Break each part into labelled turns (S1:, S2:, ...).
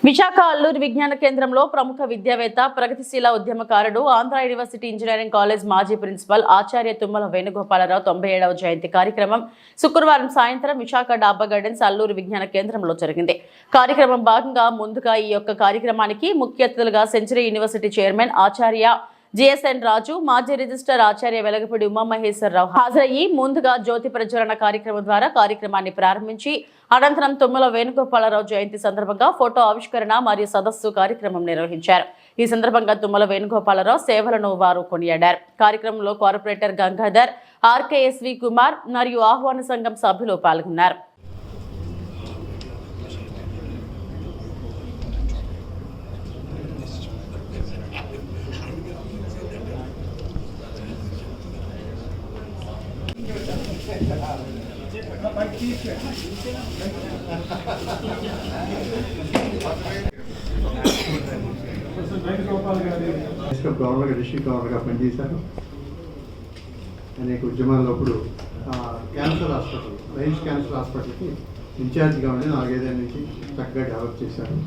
S1: విశాఖ అల్లూరి విజ్ఞాన కేంద్రంలో ప్రముఖ విద్యావేత్త ప్రగతిశీల ఉద్యమకారుడు ఆంధ్ర యూనివర్సిటీ ఇంజనీరింగ్ కాలేజ్ మాజీ ప్రిన్సిపల్ ఆచార్య తుమ్మల వేణుగోపాలరావు 97వ జయంతి కార్యక్రమం శుక్రవారం సాయంత్రం విశాఖ డాబా గార్డెన్స్ అల్లూరి విజ్ఞాన కేంద్రంలో జరిగింది. కార్యక్రమం భాగంగా ముందుగా ఈ యొక్క కార్యక్రమానికి ముఖ్య అతిథులుగా సెంచరీ యూనివర్సిటీ చైర్మన్ ఆచార్య జిఎస్ఎన్ రాజు, మాజీ రిజిస్టర్ ఆచార్య వెలగపూడి ఉమామహేశ్వరరావు హాజరయ్యి ముందుగా జ్యోతి ప్రజ్వలన కార్యక్రమం ద్వారా కార్యక్రమాన్ని ప్రారంభించి అనంతరం తుమ్మల వేణుగోపాలరావు జయంతి సందర్భంగా ఫోటో ఆవిష్కరణ మరియు సదస్సు కార్యక్రమం నిర్వహించారు. ఈ సందర్భంగా తుమ్మల వేణుగోపాలరావు సేవలను వారు కొనియాడారు. కార్యక్రమంలో కార్పొరేటర్ గంగాధర్, ఆర్కేఎస్వి కుమార్ మరియు ఆహ్వాన సంఘం సభ్యులు పాల్గొన్నారు.
S2: డిస్ట్రిక్ట్ గవర్నర్గా పనిచేశారు. అనేక ఉద్యమాల్లో ఇప్పుడు క్యాన్సర్ హాస్పిటల్, రైల్స్ క్యాన్సర్ హాస్పిటల్కి ఇన్ఛార్జిగా ఉండి 4-5 ఏళ్ళ నుంచి చక్కగా డెవలప్ చేశారు.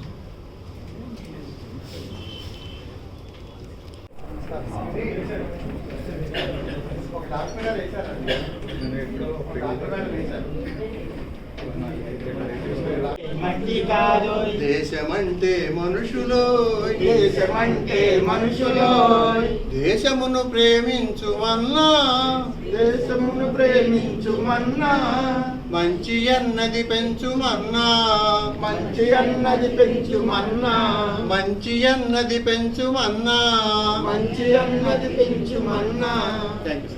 S3: దేశమంటే మనుషులో,
S2: దేశమంటే మనుషులో,
S3: దేశమును ప్రేమించుమన్నా,
S2: దేశమును ప్రేమించుమన్నా,
S3: మంచి అన్నది పెంచుమన్నా,
S2: మంచి అన్నది పెంచుమన్నా,
S3: మంచి అన్నది పెంచుమన్నా.
S2: మంచి అన్నది పెంచుమన్నా.
S3: Thank you.